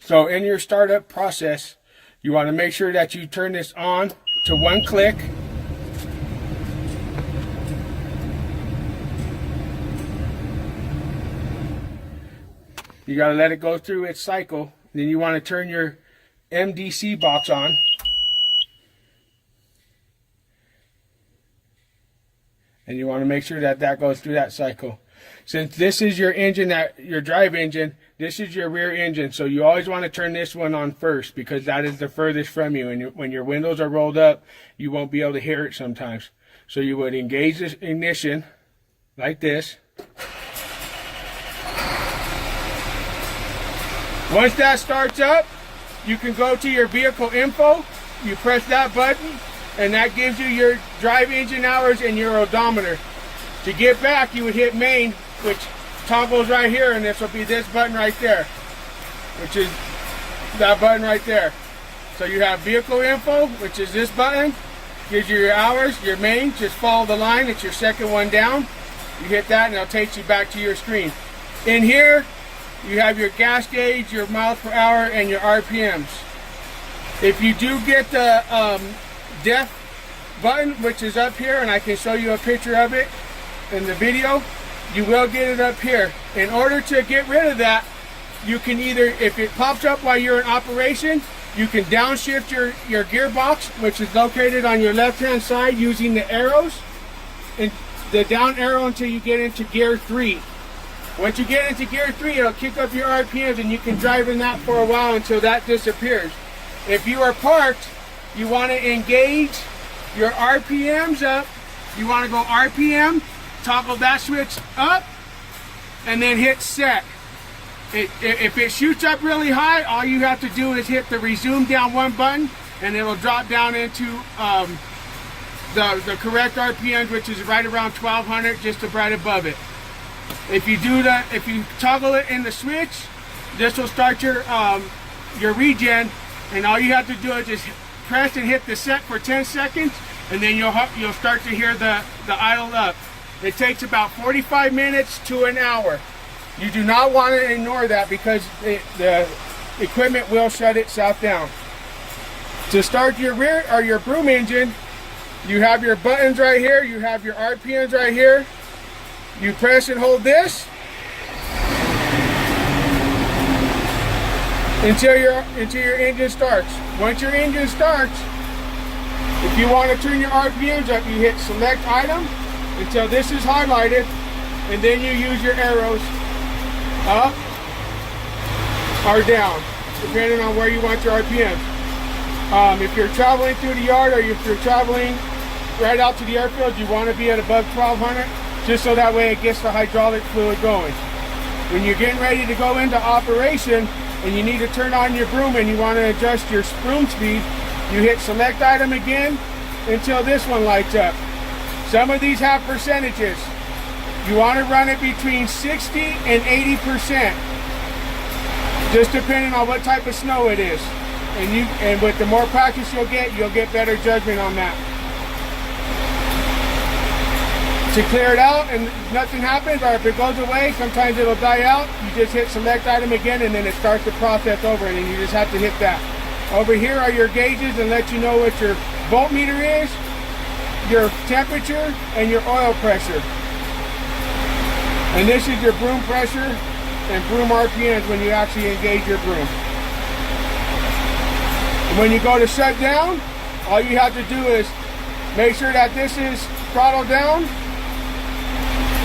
So in your startup process, you want to make sure that you turn this on to one click. You got to let it go through its cycle. Then you want to turn your MDC box on. And you want to make sure that that goes through that cycle. Since this is your engine, your drive engine, this is your rear engine. So you always want to turn this one on first because that is the furthest from you. And when your windows are rolled up, you won't be able to hear it sometimes. So you would engage this ignition like this. Once that starts up, you can go to your vehicle info. You press that button, and that gives you your drive engine hours and your odometer. To get back, you would hit main, which toggles right here, and this will be this button right there, which is that button right there. So you have vehicle info, which is this button, gives you your hours, your main, just follow the line, it's your second one down. You hit that and it'll take you back to your screen. In here, you have your gas gauge, your miles per hour, and your RPMs. If you do get the def button, which is up here, and I can show you a picture of it in the video, you will get it up here. In order to get rid of that, you can either, if it pops up while you're in operation, you can downshift your gearbox, which is located on your left-hand side using the arrows, and the down arrow until you get into gear 3. Once you get into gear 3, it'll kick up your RPMs and you can drive in that for a while until that disappears. If you are parked, you want to engage your RPMs up. You want to go RPM, toggle that switch up, and then hit set. If it shoots up really high, all you have to do is hit the resume down one button and it'll drop down into the correct RPMs, which is right around 1200, just right above it. If you toggle it in the switch, this will start your regen, and all you have to do is just press and hit the set for 10 seconds, and then you'll start to hear the idle up. It takes about 45 minutes to an hour. You do not want to ignore that because the equipment will shut itself down. To start your rear or your Broom engine, you have your buttons right here, you have your RPMs right here. You press and hold this until your engine starts. Once your engine starts, if you want to turn your RPMs up, you hit select item until this is highlighted, and then you use your arrows up or down, depending on where you want your RPMs. If you're traveling through the yard or if you're traveling right out to the airfield, you want to be at above 1200. Just so that way it gets the hydraulic fluid going. When you're getting ready to go into operation and you need to turn on your Broom and you want to adjust your Broom speed, you hit select item again until this one lights up. Some of these have percentages. You want to run it between 60 and 80%, just depending on what type of snow it is. And with the more practice you'll get better judgment on that. To clear it out and nothing happens, or if it goes away, sometimes it'll die out, you just hit select item again and then it starts the process over, and then you just have to hit that. Over here are your gauges and let you know what your voltmeter is, your temperature, and your oil pressure. And this is your Broom pressure and Broom RPMs when you actually engage your Broom. And when you go to shut down, all you have to do is make sure that this is throttle down.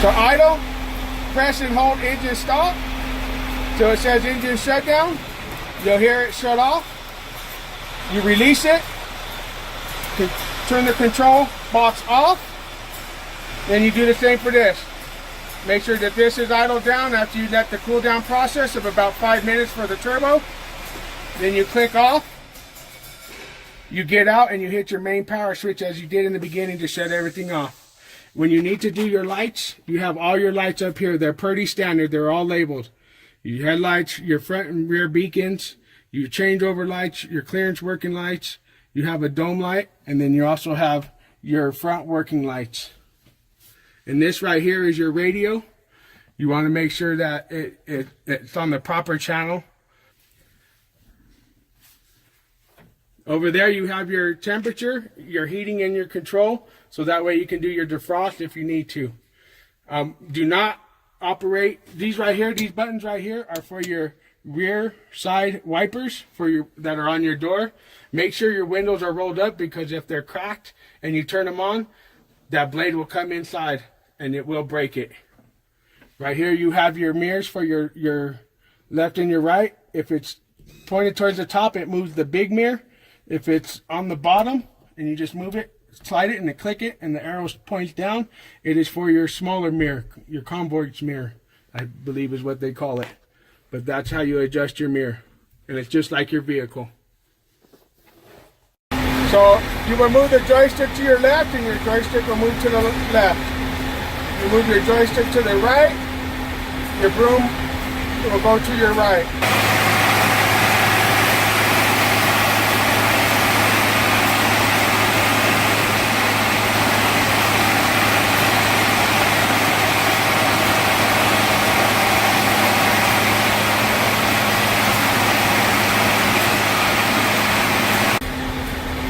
So idle, press and hold engine stop till it says engine shutdown. You'll hear it shut off. You release it, turn the control box off, then you do the same for this. Make sure that this is idle down after you let the cool down process of about 5 minutes for the turbo. Then you click off. You get out and you hit your main power switch as you did in the beginning to shut everything off. When you need to do your lights, you have all your lights up here. They're pretty standard. They're all labeled. Your headlights, your front and rear beacons, your changeover lights, your clearance working lights. You have a dome light, and then you also have your front working lights. And this right here is your radio. You want to make sure that it's on the proper channel. Over there you have your temperature, your heating and your control, so that way you can do your defrost if you need to. Do not operate these right here. These buttons right here are for your rear side wipers that are on your door. Make sure your windows are rolled up, because if they're cracked and you turn them on, that blade will come inside and it will break it. Right here you have your mirrors for your left and your right. If it's pointed towards the top, it moves the big mirror. If it's on the bottom and you just move it, slide it and then click it and the arrow points down, it is for your smaller mirror, your convex mirror, I believe is what they call it. But that's how you adjust your mirror. And it's just like your vehicle. So you will move the joystick to your left and your joystick will move to the left. You move your joystick to the right, your broom will go to your right.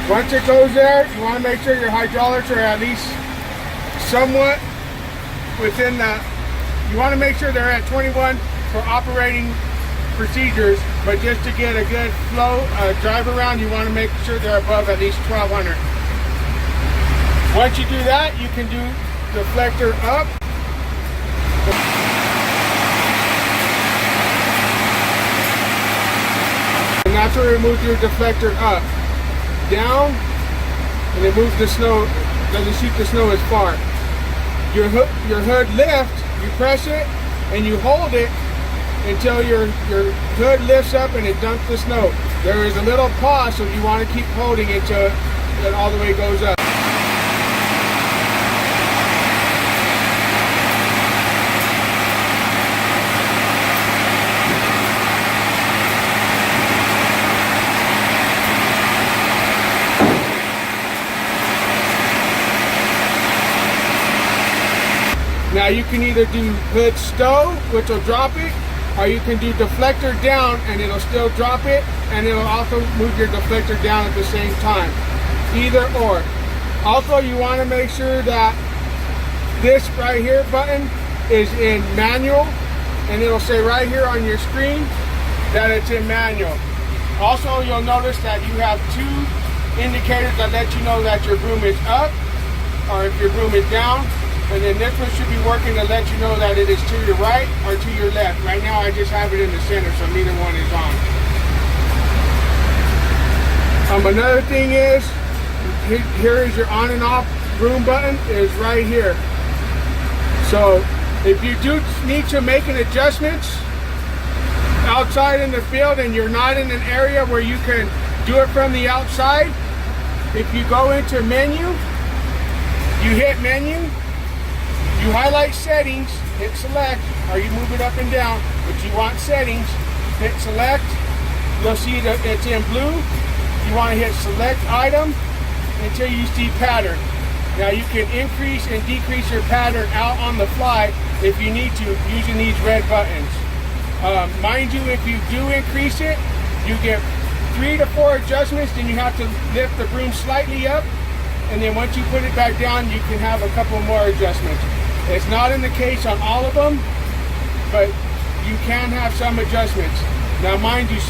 Once it goes there, you want to make sure your hydraulics are at least somewhat within the, you want to make sure they're at 21 for operating procedures, but just to get a good flow, drive around, you want to make sure they're above at least 1200. Once you do that, you can do deflector up. And that's where we move your deflector up. Down, and it moves the snow, doesn't shoot the snow as far. Your hood lift, you press it and you hold it until your hood lifts up and it dumps the snow. There is a little pause, so you want to keep holding it till it all the way goes up. Now you can either do hood stow, which will drop it, or you can do deflector down and it'll still drop it, and it'll also move your deflector down at the same time. Either or. Also, you want to make sure that this right here button is in manual, and it'll say right here on your screen that it's in manual. Also, you'll notice that you have two indicators that let you know that your broom is up or if your broom is down. And then this one should be working to let you know that it is to your right or to your left. Right now I just have it in the center, so neither one is on. Another thing is, here is your on and off broom button is right here. So if you do need to make an adjustments outside in the field and you're not in an area where you can do it from the outside, if you go into menu, you hit menu, you highlight settings, hit select, or you move it up and down, but you want settings, hit select, you'll see that it's in blue. You want to hit select item until you see pattern. Now you can increase and decrease your pattern out on the fly if you need to using these red buttons. Mind you, if you do increase it, you get 3 to 4 adjustments, then you have to lift the broom slightly up, and then once you put it back down, you can have a couple more adjustments. It's not in the case on all of them, but you can have some adjustments. Now mind you,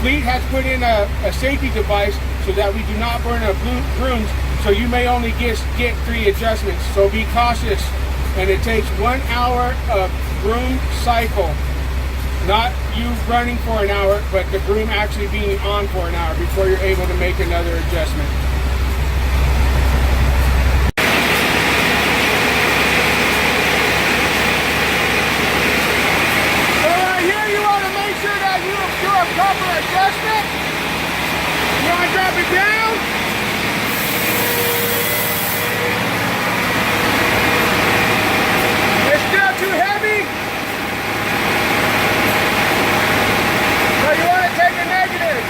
Fleet has put in a safety device so that we do not burn our brooms, so you may only get 3 adjustments, so be cautious. And it takes 1 hour of broom cycle, not you running for an hour, but the broom actually being on for an hour before you're able to make another adjustment. Proper adjustment. You want to drop it down? It's still too heavy. So you want to take a negative.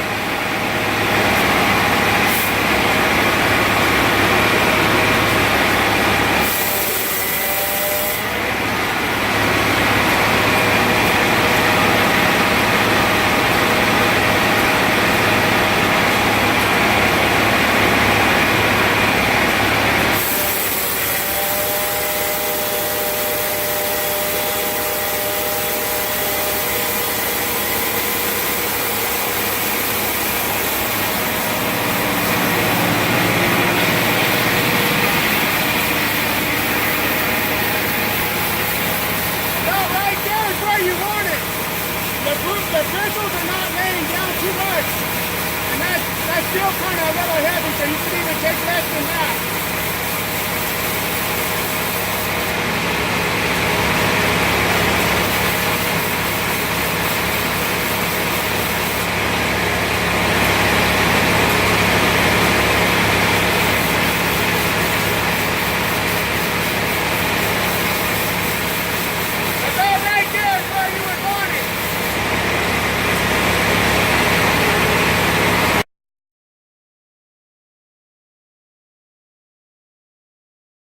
kind of a little heavy, so you can even take less than that.